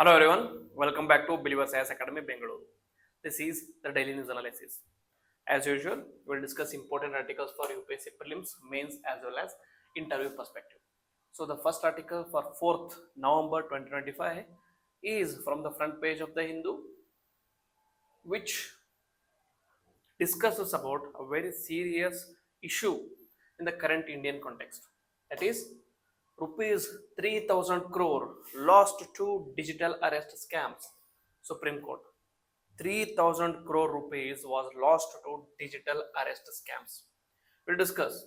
Hello everyone, welcome back to Believers IAS Academy Bengaluru. This is the daily news analysis. As usual, we will discuss important articles for UPSC prelims, mains as well as interview perspective. So the first article for 4th November 2025 is from the front page of the Hindu, which discusses about a very serious issue in the current Indian context. That is, rupees 3000 crore lost to digital arrest scams. Supreme Court. 3000 crore rupees was lost to digital arrest scams. We'll discuss.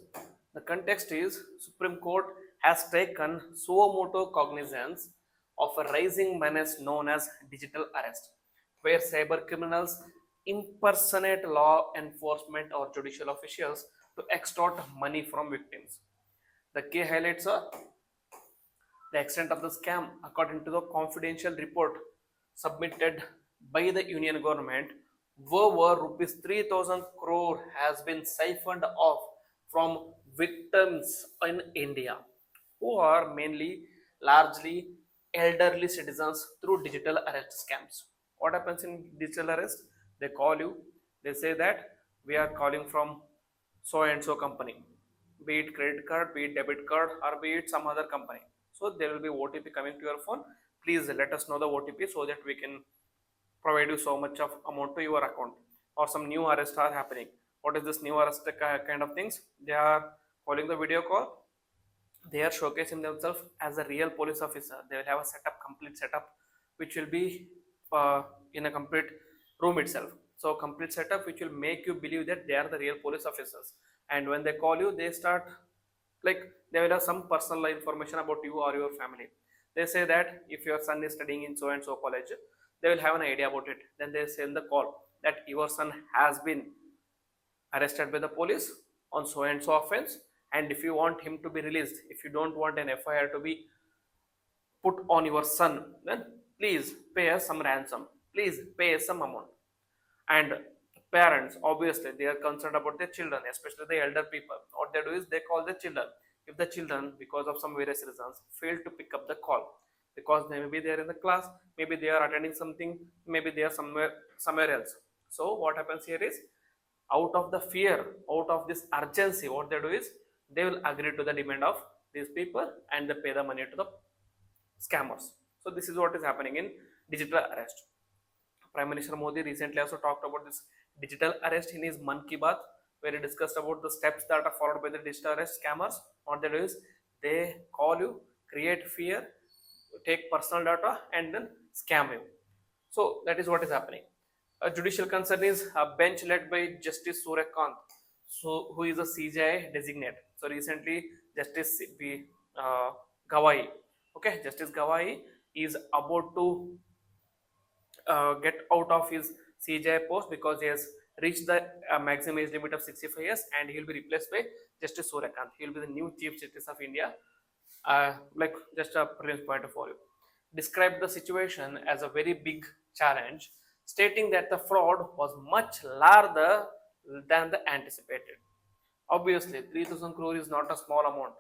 The context is Supreme Court has taken suo motu cognizance of a rising menace known as digital arrest, where cyber criminals impersonate law enforcement or judicial officials to extort money from victims. The key highlights are the extent of the scam, according to the confidential report submitted by the Union government, over rupees 3000 crore has been siphoned off from victims in India, who are mainly largely elderly citizens through digital arrest scams. What happens in digital arrest? They call you, they say that we are calling from so and so company, be it credit card, be it debit card, or be it some other company. So there will be OTP coming to your phone. Please let us know the OTP so that we can provide you so much of amount to your account. Or some new arrest are happening. What is this new arrest kind of things? They are calling the video call. They are showcasing themselves as a real police officer. They will have a complete setup, which will be in a complete room itself. So complete setup which will make you believe that they are the real police officers. And when they call you, they start like they will have some personal information about you or your family. They say that if your son is studying in so and so college, they will have an idea about it. Then they send the call that your son has been arrested by the police on so and so offense, and if you want him to be released, if you don't want an FIR to be put on your son, then please pay us some ransom, please pay us some amount. And parents, obviously they are concerned about their children, especially the elder people. What they do is they call the children. If the children, because of some various reasons, fail to pick up the call, because they maybe they are in the class, maybe they are attending something, maybe they are somewhere else. So what happens here is, out of the fear, out of this urgency, what they do is they will agree to the demand of these people and they pay the money to the scammers. So this is what is happening in digital arrest. Prime Minister Modi recently also talked about this digital arrest in his Man Ki Baat, where he discussed about the steps that are followed by the digital arrest scammers. What they do is they call you, create fear, take personal data, and then scam you. So that is what is happening. A judicial concern is a bench led by Justice Suryakant, so who is a CJI designate. So recently, Justice Gawai, okay, Justice Gawai is about to get out of his CJI post because he has reached the maximum age limit of 65 years, and he will be replaced by Justice Suryakant. He will be the new Chief Justice of India. Like just a previous point of view, described the situation as a very big challenge, stating that the fraud was much larger than the anticipated. Obviously, 3000 crore is not a small amount.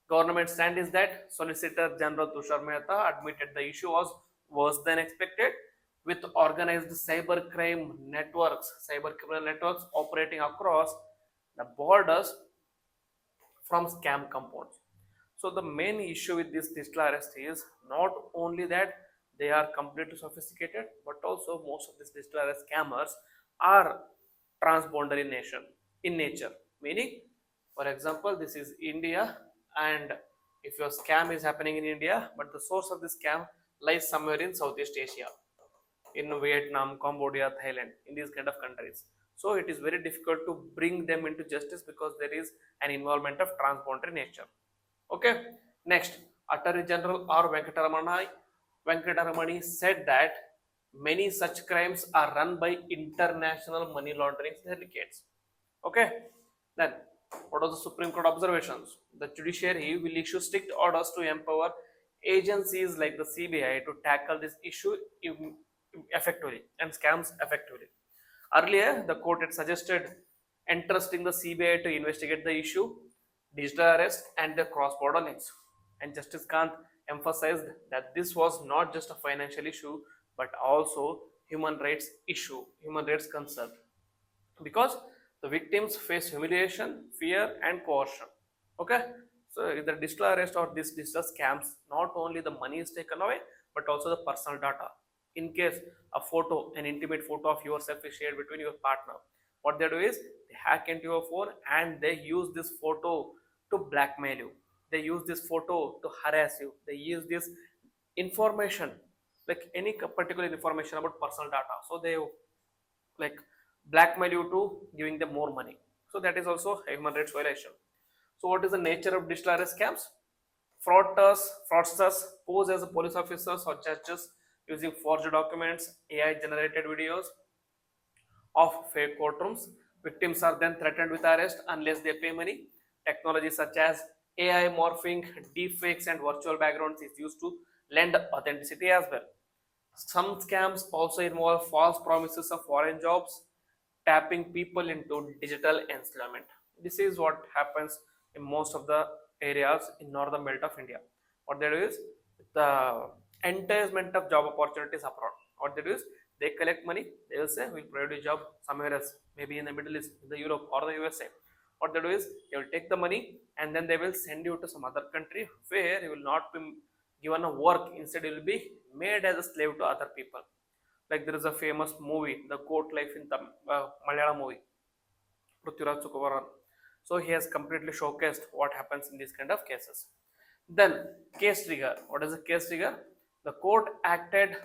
Government stand is that Solicitor General Tushar Mehta admitted the issue was worse than expected, with organized cyber criminal networks operating across the borders from scam compounds. So the main issue with this digital arrest is not only that they are completely sophisticated, but also most of these digital arrest scammers are transboundary in nature. Meaning, for example, this is India, and if your scam is happening in India, but the source of the scam lies somewhere in Southeast Asia, in Vietnam, Cambodia, Thailand, in these kind of countries. So it is very difficult to bring them into justice because there is an involvement of transboundary nature. Okay. Next, Attorney General R. Venkataramani said that many such crimes are run by international money laundering syndicates. Okay. Then, what are the Supreme Court observations? The judiciary will issue strict orders to empower agencies like the CBI to tackle this issue effectively and scams effectively. Earlier, the court had suggested entrusting the CBI to investigate the issue, digital arrest, and the cross-border links. And Justice Kant emphasized that this was not just a financial issue but also human rights issue, human rights concern, because the victims face humiliation, fear, and coercion. Okay, so in the digital arrest or this digital scams, not only the money is taken away, but also the personal data. In case a photo, an intimate photo of yourself is shared between your partner, what they do is they hack into your phone and they use this photo to blackmail you. They use this photo to harass you. They use this information, like any particular information about personal data. So they like blackmail you to giving them more money. So that is also a human rights violation. So what is the nature of digital arrest scams? Fraudsters pose as police officers or judges using forged documents, AI generated videos of fake courtrooms. Victims are then threatened with arrest unless they pay money. Technology such as AI morphing, deepfakes, and virtual backgrounds is used to lend authenticity as well. Some scams also involve false promises of foreign jobs, tapping people into digital enslavement. This is what happens in most of the areas in northern belt of India. What they do is the enticement of job opportunities abroad. What they do is they collect money. They will say we'll provide you a job somewhere else, maybe in the Middle East, in the Europe or the USA. What they do is they will take the money and then they will send you to some other country where you will not be given a work. Instead, you will be made as a slave to other people. Like there is a famous movie, The Goat Life in the Malayalam movie, Prithviraj Sukumaran. So he has completely showcased what happens in these kind of cases. Then case trigger. What is a case trigger? The court acted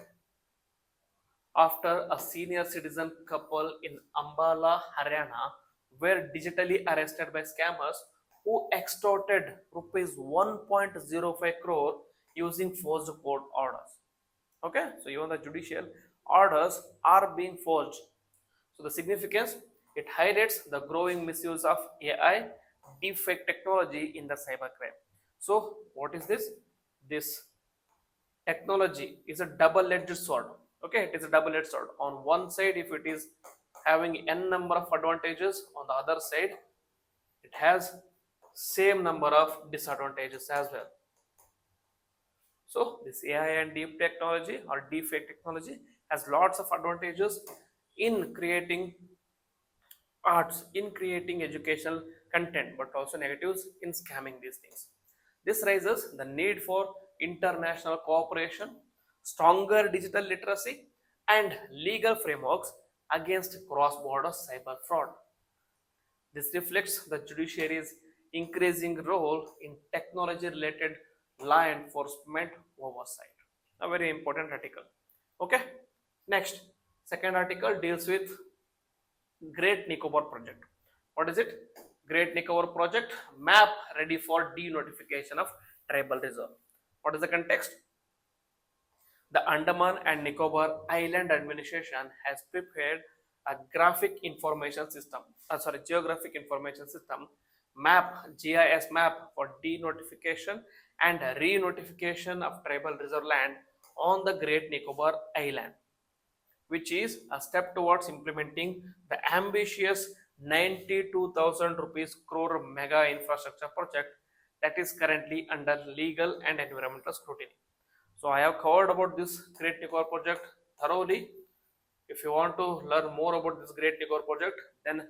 after a senior citizen couple in Ambala, Haryana were digitally arrested by scammers who extorted rupees 1.05 crore using forged court orders. Okay, so even the judicial orders are being forged. So the significance, it highlights the growing misuse of AI deepfake technology in the cybercrime. So what is this? This technology is a double-edged sword. Okay, it is a double-edged sword. On one side, if it is having n number of advantages, on the other side it has same number of disadvantages as well. So this AI and deep technology or deepfake technology has lots of advantages in creating arts, in creating educational content, but also negatives in scamming these things. This raises the need for international cooperation, stronger digital literacy, and legal frameworks against cross-border cyber fraud. This reflects the judiciary's increasing role in technology-related law enforcement oversight. A very important article. Okay. Next, second article deals with Great Nicobar Project. What is it? Great Nicobar Project map ready for denotification of tribal reserve. What is the context? The Andaman and Nicobar Island Administration has prepared a geographic information system map, GIS map for denotification and re-notification of tribal reserve land on the Great Nicobar Island, which is a step towards implementing the ambitious 92,000 rupees crore mega infrastructure project that is currently under legal and environmental scrutiny. So I have covered about this Great Nicobar project thoroughly. If you want to learn more about this Great Nicobar project, then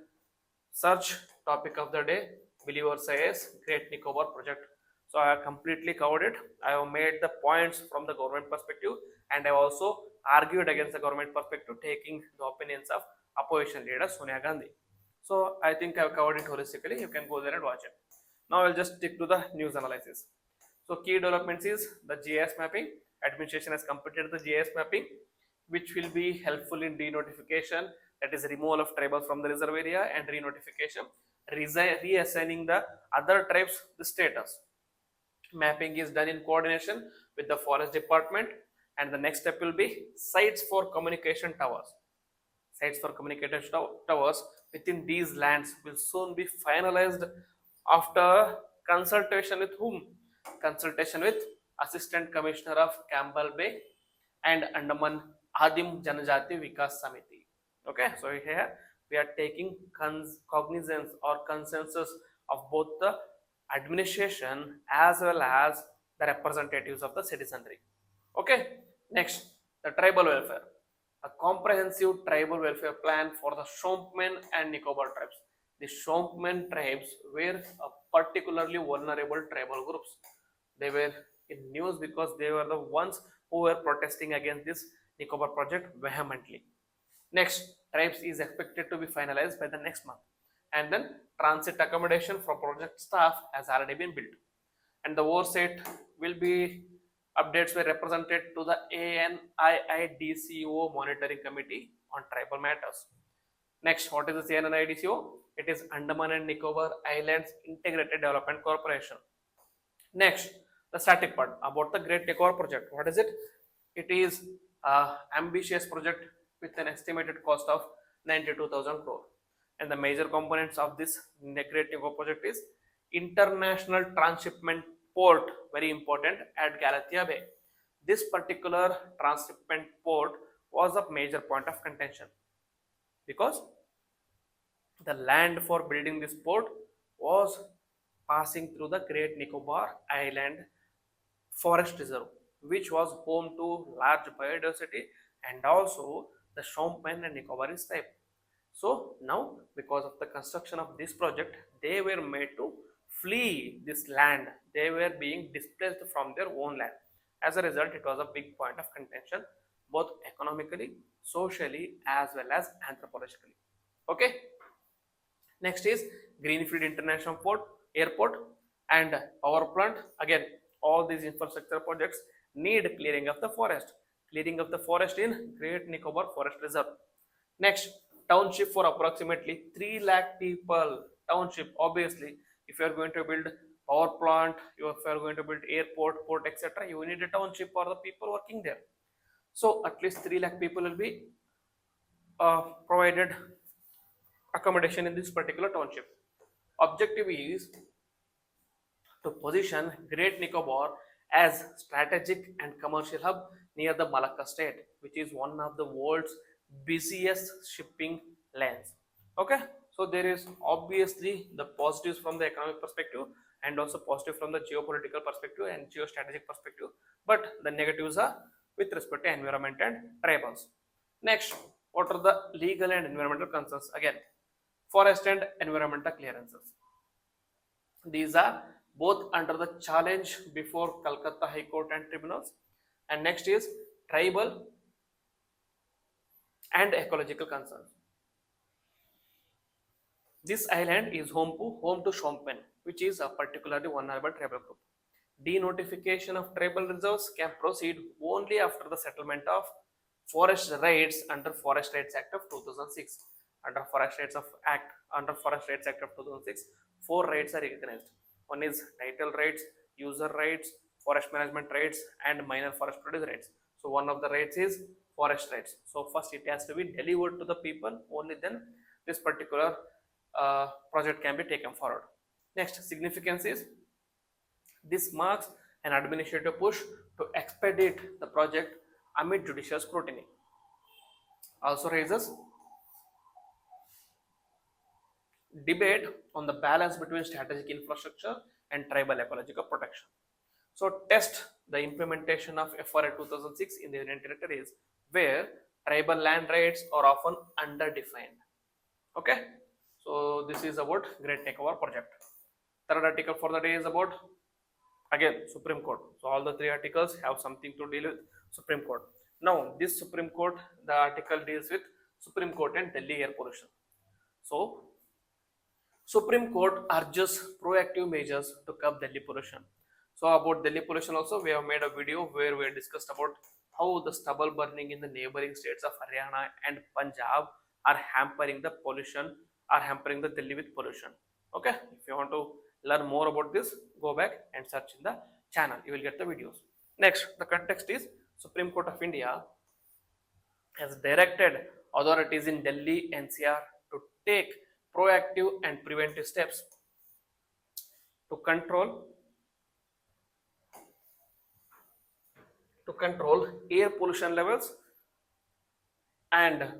search topic of the day, Believer says Great Nicobar project. So I have completely covered it. I have made the points from the government perspective and I have also argued against the government perspective, taking the opinions of opposition leader Sonia Gandhi. So I think I have covered it holistically. You can go there and watch it. Now I'll just stick to the news analysis. So key developments is the GIS mapping. Administration has completed the GIS mapping, which will be helpful in denotification, that is removal of tribals from the reserve area, and renotification, reassigning the other tribes the status. Mapping is done in coordination with the forest department, and the next step will be sites for communication towers. Sites for communication towers within these lands will soon be finalized after consultation with whom? Consultation with Assistant Commissioner of Campbell Bay and Andaman Adim Janajati Vikas Samiti. Okay, so here we are taking cognizance or consensus of both the administration as well as the representatives of the citizenry. Okay, next, the tribal welfare, a comprehensive tribal welfare plan for the Shompen and Nicobar tribes. The Shompen tribes were a particularly vulnerable tribal groups. They were in news because they were the ones who were protesting against this Nicobar project vehemently. Next, tribes is expected to be finalized by the next month, and then transit accommodation for project staff has already been built, and the oversight will be updates were represented to the ANIIDCO Monitoring Committee on Tribal Matters. Next, what is the ANIIDCO? It is Andaman and Nicobar Islands Integrated Development Corporation. Next, the static part about the Great Nicobar project. What is it? It is an ambitious project with an estimated cost of 92,000 crore. And the major components of this Great Nicobar project is international transshipment port, very important, at Galathea Bay. This particular transshipment port was a major point of contention because the land for building this port was passing through the Great Nicobar Island Forest Reserve, which was home to large biodiversity and also the Shompen and Nicobarese type. So now, because of the construction of this project, they were made to flee this land. They were being displaced from their own land. As a result, it was a big point of contention, both economically, socially, as well as anthropologically. Okay. Next is Greenfield International Port, Airport, and power plant. Again, all these infrastructure projects need clearing of the forest. Clearing of the forest in Great Nicobar Forest Reserve. Next, township for approximately 3 lakh people. Township, obviously, if you are going to build power plant, if you are going to build airport, port, etc., you need a township for the people working there. So at least 3 lakh people will be provided accommodation in this particular township. Objective is to position Great Nicobar as strategic and commercial hub near the Malacca state, which is one of the world's busiest shipping lanes. Okay, so there is obviously the positives from the economic perspective and also positive from the geopolitical perspective and geostrategic perspective, but the negatives are with respect to environment and tribals. Next, what are the legal and environmental concerns? Again, forest and environmental clearances. These are both under the challenge before Calcutta High Court and tribunals. And next is tribal and ecological concerns. This island is home to Shompen, which is a particularly vulnerable tribal group. Denotification of tribal reserves can proceed only after the settlement of forest rights under Forest Rights Act of 2006. Under Forest Rights Act of 2006, 4 rights are recognized. One is title rights, user rights, forest management rights, and minor forest produce rights. So one of the rights is forest rights. So first it has to be delivered to the people, only then this particular project can be taken forward. Next, significance is this marks an administrative push to expedite the project amid judicial scrutiny. Also raises debate on the balance between strategic infrastructure and tribal ecological protection. So test the implementation of FRA 2006 in the Union Territories, where tribal land rights are often underdefined. Okay, so this is about Great Takeover project. Third article for the day is about again Supreme Court. So all the 3 articles have something to deal with Supreme Court. Now this Supreme Court, the article deals with Supreme Court and Delhi air pollution. So Supreme Court urges proactive measures to curb Delhi pollution. So about Delhi pollution also, we have made a video where we discussed about how the stubble burning in the neighboring states of Haryana and Punjab are hampering the pollution, are hampering the Delhi with pollution. Okay, if you want to learn more about this, go back and search in the channel. You will get the videos. Next, the context is Supreme Court of India has directed authorities in Delhi NCR to take proactive and preventive steps to control air pollution levels and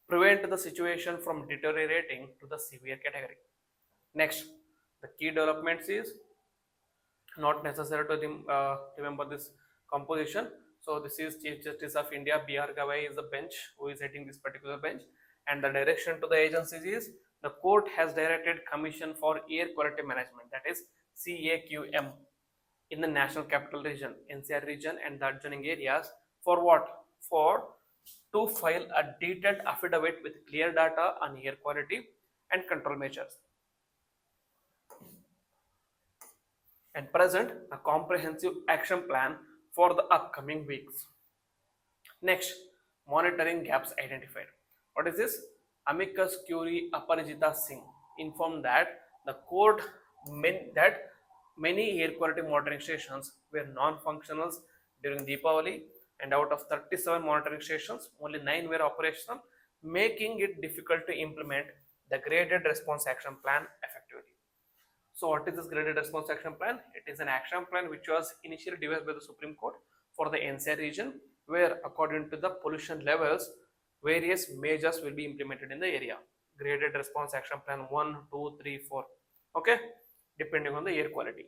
prevent the situation from deteriorating to the severe category. Next, the key developments is Not necessary to remember this composition. So this is Chief Justice of India, B.R. Gavai is the bench who is heading this particular bench, and the direction to the agencies is the court has directed Commission for Air Quality Management, that is CAQM, in the National Capital Region, NCR region, and the adjoining areas for what? For to file a detailed affidavit with clear data on air quality and control measures and present a comprehensive action plan for the upcoming weeks. Next, monitoring gaps identified. What is this? Amicus Curie Aparajita Singh informed that the court meant that many air quality monitoring stations were non-functional during Deepavali, and out of 37 monitoring stations, only 9 were operational, making it difficult to implement the graded response action plan effectively. So what is this graded response action plan? It is an action plan which was initially devised by the Supreme Court for the NCR region, where according to the pollution levels, various measures will be implemented in the area. Graded response action plan 1, 2, 3, 4. Okay, depending on the air quality.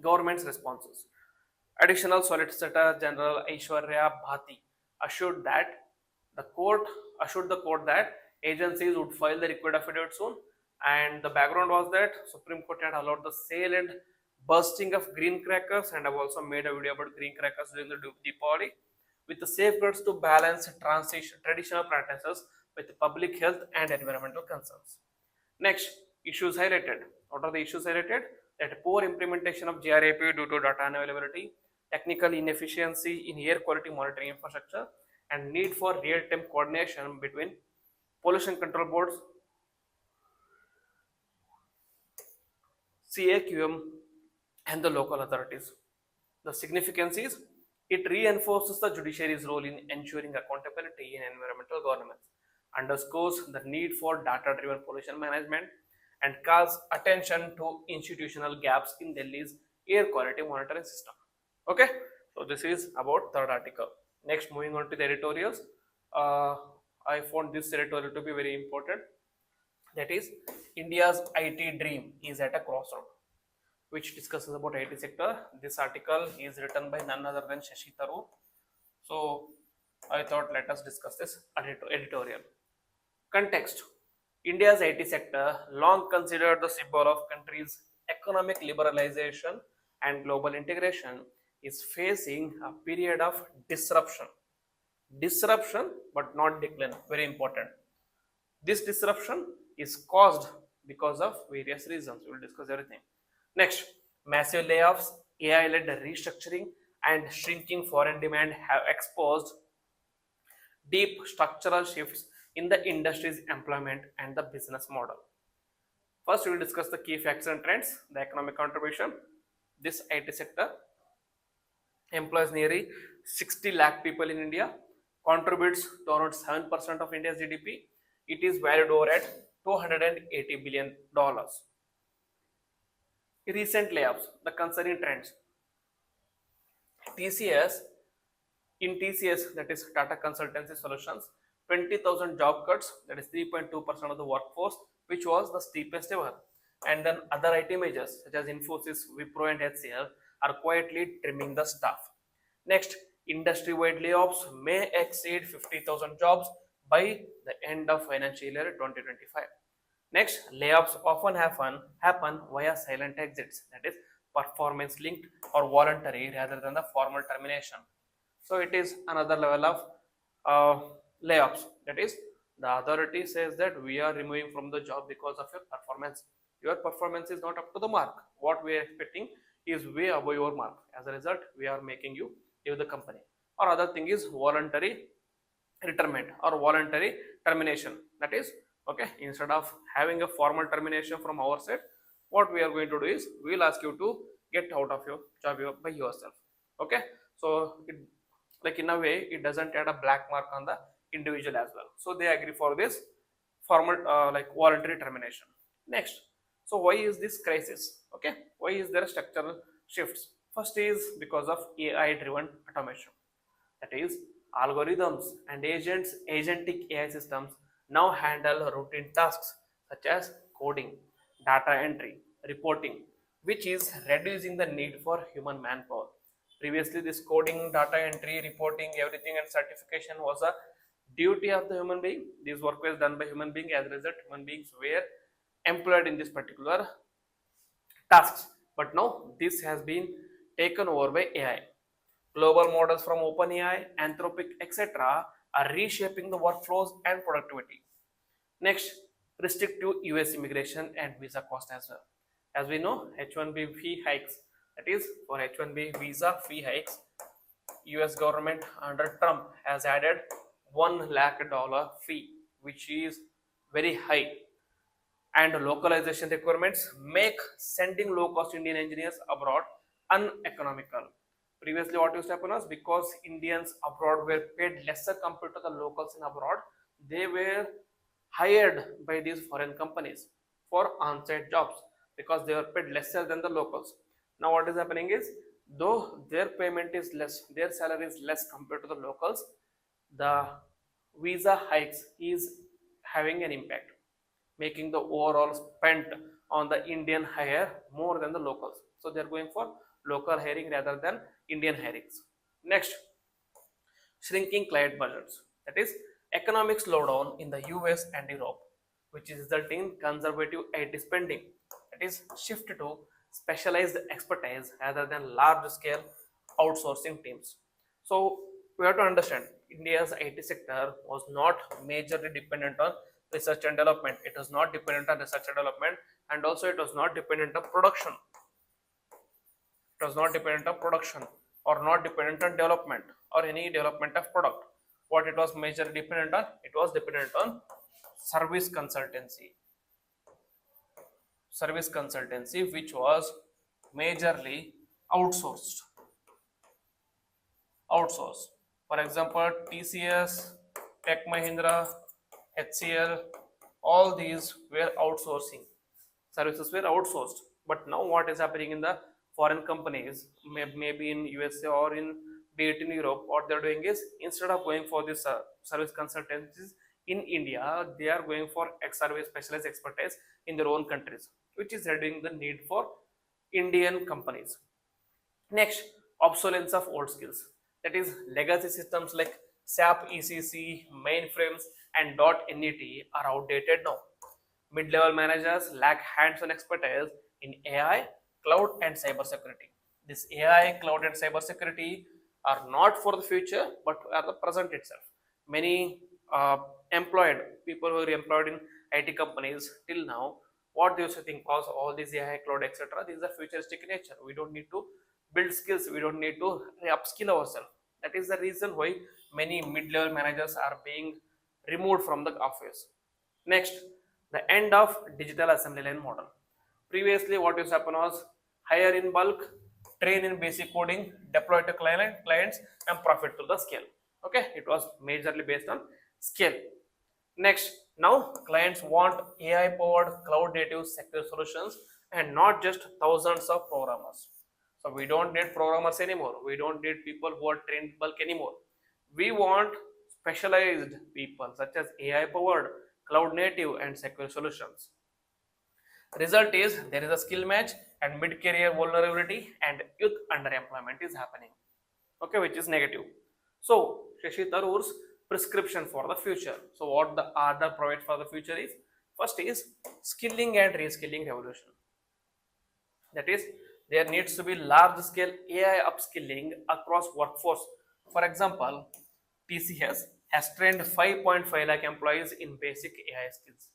Government's responses. Additional Solicitor General Aishwarya Bhati assured that the court assured the court that agencies would file the required affidavit soon, and the background was that Supreme Court had allowed the sale and bursting of green crackers, and I've also made a video about green crackers during the Deepavali, with the safeguards to balance traditional practices with public health and environmental concerns. Next, issues highlighted. What are the issues highlighted? That poor implementation of GRAP due to data unavailability, technical inefficiency in air quality monitoring infrastructure, and need for real-time coordination between pollution control boards, CAQM, and the local authorities. The significance is it reinforces the judiciary's role in ensuring accountability in environmental governance, underscores the need for data-driven pollution management, and calls attention to institutional gaps in Delhi's air quality monitoring system. Okay, so this is about third article. Next, moving on to the editorials. Uh, I found this editorial to be very important. That is, India's IT dream is at a crossroad, which discusses about IT sector. This article is written by none other than Shashi Tharoor. So I thought let us discuss this editorial. Context. India's IT sector, long considered the symbol of country's economic liberalization and global integration, is facing a period of disruption. Disruption, but not decline. Very important. This disruption is caused because of various reasons. We will discuss everything. Next, massive layoffs, AI-led restructuring, and shrinking foreign demand have exposed deep structural shifts in the industry's employment and the business model. First, we will discuss the key factors and trends, the economic contribution. This IT sector employs nearly 60 lakh people in India, contributes to around 7% of India's GDP. It is valued over at $280 billion. Recent layoffs, the concerning trends. TCS, in TCS, that is Tata Consultancy Solutions, 20,000 job cuts, that is 3.2% of the workforce, which was the steepest ever. And then other IT majors such as Infosys, Wipro, and HCL are quietly trimming the staff. Next, industry-wide layoffs may exceed 50,000 jobs by the end of financial year 2025. Next, layoffs often happen via silent exits, that is performance linked or voluntary rather than the formal termination. So it is another level of layoffs. That is, the authority says that we are removing from the job because of your performance. Your performance is not up to the mark. What we are expecting is way above your mark. As a result, we are making you leave the company. Or other thing is voluntary retirement or voluntary termination. That is, okay, instead of having a formal termination from our side, what we are going to do is we will ask you to get out of your job by yourself. Okay, so it, like in a way, it doesn't add a black mark on the individual as well. So they agree for this formal like voluntary termination. Next, so why is this crisis? Okay, why is there structural shifts? First is because of AI driven automation. That is, algorithms and agentic AI systems now handle routine tasks such as coding, data entry, reporting, which is reducing the need for human manpower. Previously, this coding, data entry, reporting, everything, and certification was a duty of the human being. This work was done by human being. As a result, human beings were employed in this particular tasks. But now this has been taken over by AI. Global models from OpenAI, Anthropic, etc. are reshaping the workflows and productivity. Next, restrictive US immigration and visa cost as well. As we know, H1B fee hikes, that is for H1B visa fee hikes, US government under Trump has added $1 lakh fee, which is very high, and localization requirements make sending low-cost Indian engineers abroad uneconomical. Previously, what used to happen was because Indians abroad were paid lesser compared to the locals in abroad, they were hired by these foreign companies for on-site jobs because they were paid lesser than the locals. Now, what is happening is, though their payment is less, their salary is less compared to the locals, the visa hikes is having an impact, making the overall spent on the Indian hire more than the locals. So they are going for local hiring rather than Indian hirings. Next, shrinking client budgets. That is economic slowdown in the US and Europe, which is resulting in conservative IT spending. That is shift to specialized expertise rather than large scale outsourcing teams. So we have to understand India's IT sector was not majorly dependent on research and development. It was not dependent on research and development, and also it was not dependent on production. It was not dependent on production or not dependent on development or any development of product. What it was majorly dependent on? It was dependent on service consultancy. Service consultancy, which was majorly outsourced. Outsourced. For example, TCS, Tech Mahindra, HCL, all these were outsourcing. Services were outsourced. But now what is happening in the foreign companies, maybe in USA or in be it in Europe, what they're doing is instead of going for this service consultancies in India, they are going for service specialized expertise in their own countries, which is reducing the need for Indian companies. Next, obsolescence of old skills. That is, legacy systems like SAP ECC, mainframes, and .NET are outdated now. Mid-level managers lack hands-on expertise in AI, cloud, and cybersecurity. This AI, cloud, and cybersecurity are not for the future, but are the present itself. Many employed people who are employed in IT companies till now, what they used to think was all these AI, cloud, etc. These are futuristic in nature. We don't need to build skills. We don't need to upskill ourselves. That is the reason why many mid-level managers are being removed from the office. Next, the end of digital assembly line model. Previously, what used to happen was hire in bulk, train in basic coding, deploy to clients, and profit to the scale. Okay, it was majorly based on scale. Next, now clients want AI powered cloud native sector solutions and not just thousands of programmers. So we don't need programmers anymore. We don't need people who are trained bulk anymore. We want specialized people such as AI powered, cloud native, and secure solutions. Result is there is a skill match and mid-career vulnerability and youth underemployment is happening. Okay, which is negative. So Shashi Tharoor's prescription for the future. So what the other provides for the future is, first is skilling and reskilling revolution. That is, there needs to be large scale AI upskilling across workforce. For example, TCS has trained 5.5 lakh employees in basic AI skills.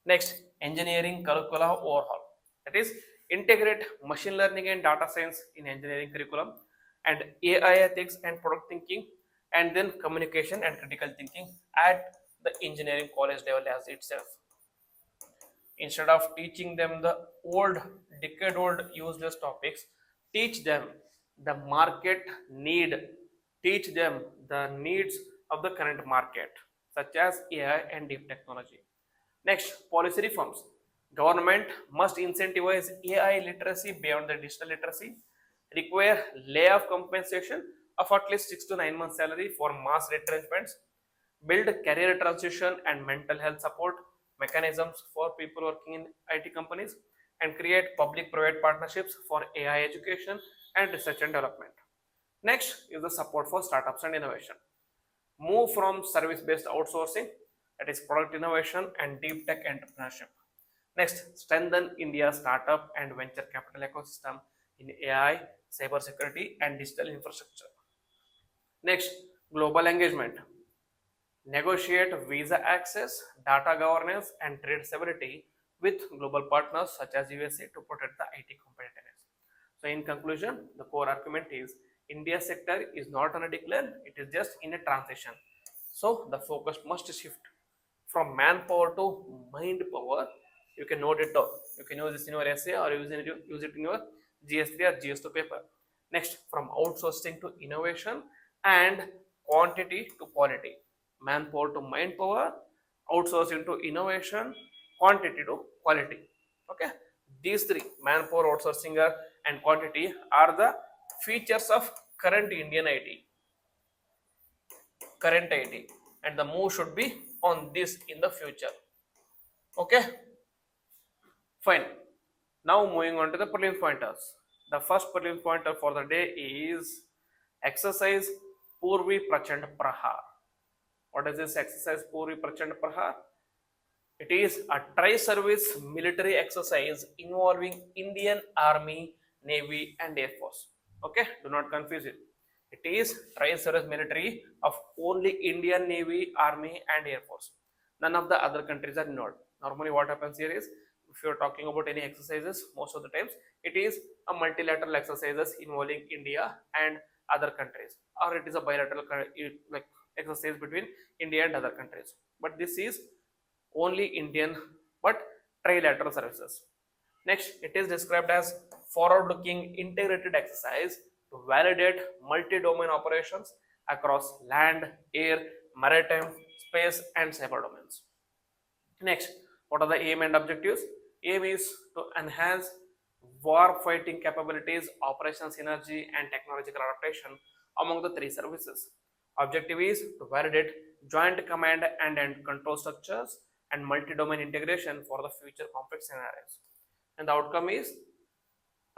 Next, engineering curricula overhaul. That is, integrate machine learning and data science in engineering curriculum, and AI ethics and product thinking, and then communication and critical thinking at the engineering college level as itself. Instead of teaching them the old, decade old useless topics, teach them the market need, teach them the needs of the current market, such as AI and deep technology. Next, policy reforms. Government must incentivize AI literacy beyond the digital literacy, require layoff compensation of at least 6 to 9 months salary for mass retrenchments, build career transition and mental health support mechanisms for people working in IT companies, and create public-private partnerships for AI education and research and development. Next is the support for startups and innovation. Move from service-based outsourcing, that is product innovation and deep tech entrepreneurship. Next, strengthen India's startup and venture capital ecosystem in AI, cybersecurity, and digital infrastructure. Next, global engagement. Negotiate visa access, data governance, and trade stability with global partners such as USA to protect the IT competitiveness. So, in conclusion, the core argument is India sector is not on a decline; it is just in a transition. So, the focus must shift from manpower to mind power. You can note it down. You can use this in your essay or use it in your GS3 or GS2 paper. Next, from outsourcing to innovation and quantity to quality. Manpower to mind power, outsourcing to innovation, quantity to quality. Okay, these three, manpower, outsourcing and quantity, are the features of current Indian IT, current IT, and the move should be on this in the future. Okay, fine. Now moving on to the prelims pointers. The first prelims pointer for the day is exercise Purvi Prachand Prahar. What is this exercise Purvi Prachand Prahar? It is a tri-service military exercise involving Indian Army, Navy and Air Force. Okay, do not confuse it. It is tri-service military of only Indian Navy, Army and Air Force. None of the other countries are involved. Normally what happens here is, if you are talking about any exercises, most of the times it is a multilateral exercises involving India and other countries, or it is a bilateral like exercise between India and other countries. But this is only Indian but trilateral services. Next, it is described as forward-looking integrated exercise to validate multi-domain operations across land, air, maritime, space and cyber domains. Next, what are the aim and objectives? Aim is to enhance war fighting capabilities, operational synergy and technological adaptation among the three services. Objective is to validate joint command and control structures and multi-domain integration for the future complex scenarios. And the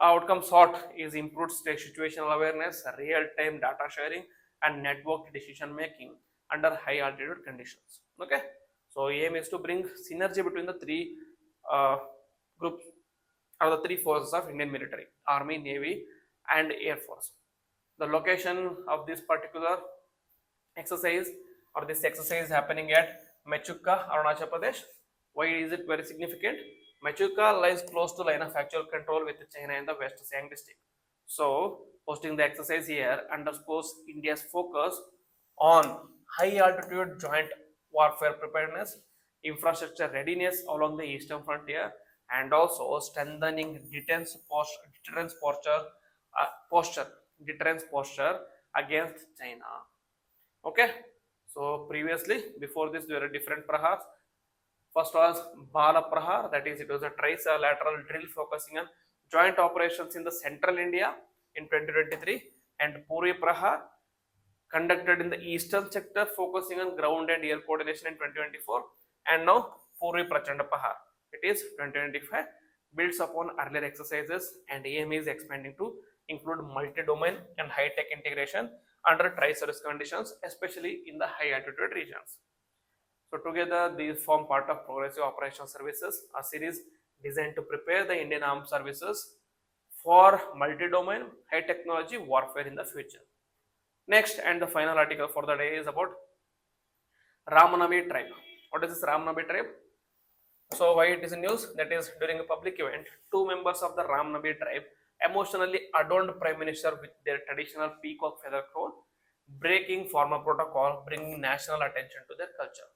outcome sought is improved state situational awareness, real-time data sharing, and network decision making under high altitude conditions. Okay, so aim is to bring synergy between the three groups or the three forces of Indian military: Army, Navy, and Air Force. The location of this particular exercise or this exercise is happening at Mechuka, Arunachal Pradesh. Why is it very significant? Mechuka lies close to line of actual control with China in the West Siang district. So, hosting the exercise here underscores India's focus on high altitude joint warfare preparedness, infrastructure readiness along the eastern frontier, and also strengthening posture, deterrence posture against China. Okay, so previously, before this, there were different prahars. First was Bala Prahar, that is, it was a trilateral drill focusing on joint operations in the central India in 2023, and Puri Prahar, conducted in the eastern sector focusing on ground and air coordination in 2024, and now Puri Prachanda Prahar, it is 2025, builds upon earlier exercises and aim is expanding to include multi-domain and high-tech integration under tri-service conditions, especially in the high-altitude regions. So together, these form part of Progressive Operational Services, a series designed to prepare the Indian Armed Services for multi-domain, high-technology warfare in the future. Next and the final article for the day is about Ramanami tribe. What is this Ramanami tribe? So why it is in news? That is, during a public event, two members of the Ramanami tribe emotionally adorned Prime Minister with their traditional peacock feather crown, breaking formal protocol, bringing national attention to their culture.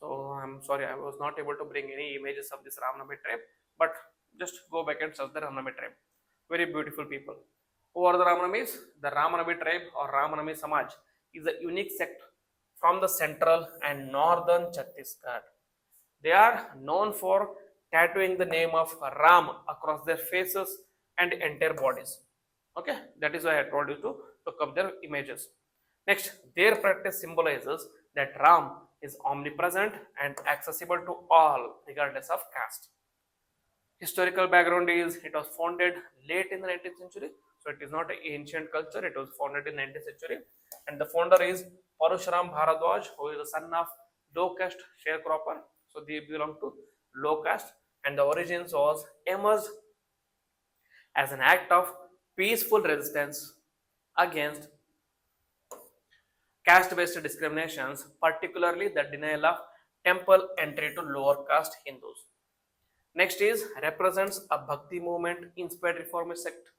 So I'm sorry, I was not able to bring any images of this Ramanami tribe, but just go back and search the Ramanami tribe. Very beautiful people. Who are the Ramanamis? The Ramanami tribe or Ramanami Samaj is a unique sect from the central and northern Chhattisgarh. They are known for tattooing the name of Ram across their faces and entire bodies. Okay, that is why I told you to look up their images. Next, their practice symbolizes that Ram is omnipresent and accessible to all regardless of caste. Historical background is it was founded late in the 19th century, so it is not an ancient culture. It was founded in 19th century, and the founder is Parashuram Bharadwaj, who is the son of low caste sharecropper. So they belong to low caste, and the origins was emerged as an act of peaceful resistance against caste-based discriminations, particularly the denial of temple entry to lower caste Hindus. Next is represents a bhakti movement inspired reformist sect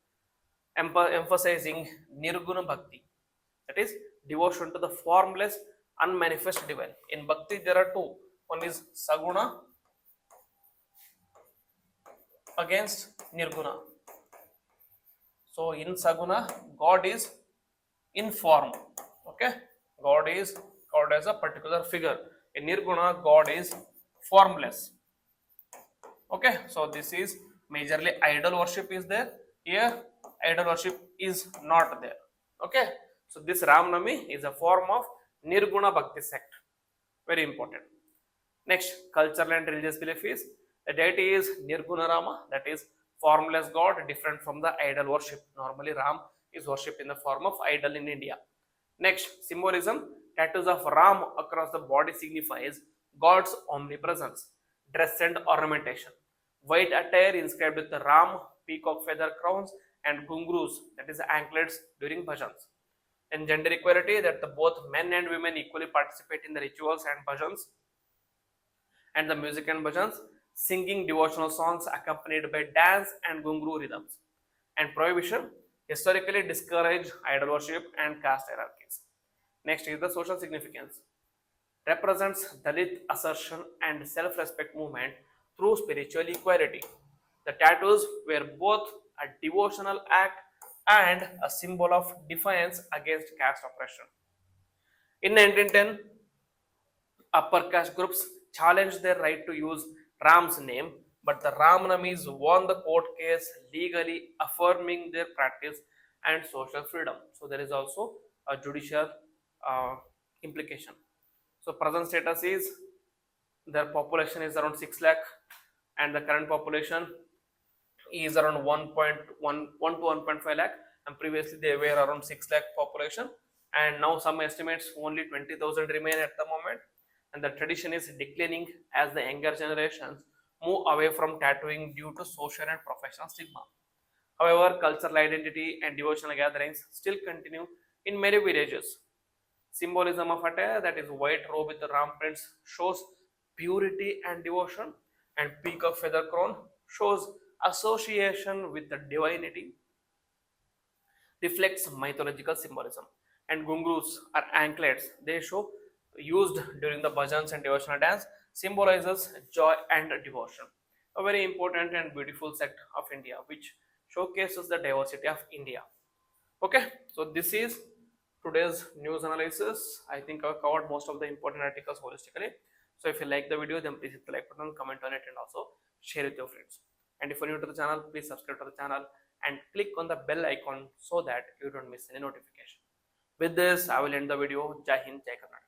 emphasizing nirguna bhakti, that is devotion to the formless unmanifest divine. In bhakti there are two, one is saguna against nirguna. So in saguna God is in form, okay, God is called as a particular figure. In nirguna God is formless. Okay, so this is majorly idol worship is there. Here idol worship is not there. Okay, so this Ramnami is a form of Nirguna Bhakti sect. Very important. Next, cultural and religious belief is the deity is Nirguna Rama, that is formless God, different from the idol worship. Normally, Ram is worshipped in the form of idol in India. Next, symbolism. Tattoos of Ram across the body signifies God's omnipresence. Dress and ornamentation. White attire inscribed with the Ram, peacock feather crowns, and gungrus, that is anklets during bhajans. And gender equality, that the both men and women equally participate in the rituals and bhajans and the music and bhajans, singing devotional songs accompanied by dance and gungru rhythms. And prohibition historically discourage idol worship and caste hierarchies. Next is the social significance. Represents Dalit assertion and self-respect movement through spiritual equality. The tattoos were both a devotional act and a symbol of defiance against caste oppression. In 1910, upper caste groups challenged their right to use Ram's name, but the Ramnamis won the court case legally affirming their practice and social freedom. So there is also a judicial uh, implication. So present status is their population is around 6 lakh, and the current population is around 1.1 to 1.5 lakh, and previously they were around 6 lakh population, and now some estimates only 20,000 remain at the moment, and the tradition is declining as the younger generations move away from tattooing due to social and professional stigma. However, cultural identity and devotional gatherings still continue in many villages. Symbolism of attire, that is white robe with the ram prints, shows purity and devotion, and peacock feather crown shows association with the divinity, reflects mythological symbolism. And gungrus are anklets, they show used during the bhajans and devotional dance, symbolizes joy and devotion. A very important and beautiful sect of India which showcases the diversity of India. Okay, so this is today's news analysis. I think I've covered most of the important articles holistically. So if you like the video, then please hit the like button, comment on it, and also share with your friends. And if you're new to the channel, please subscribe to the channel and click on the bell icon so that you don't miss any notification. With this, I will end the video. Jai Hind, Jai Karnataka.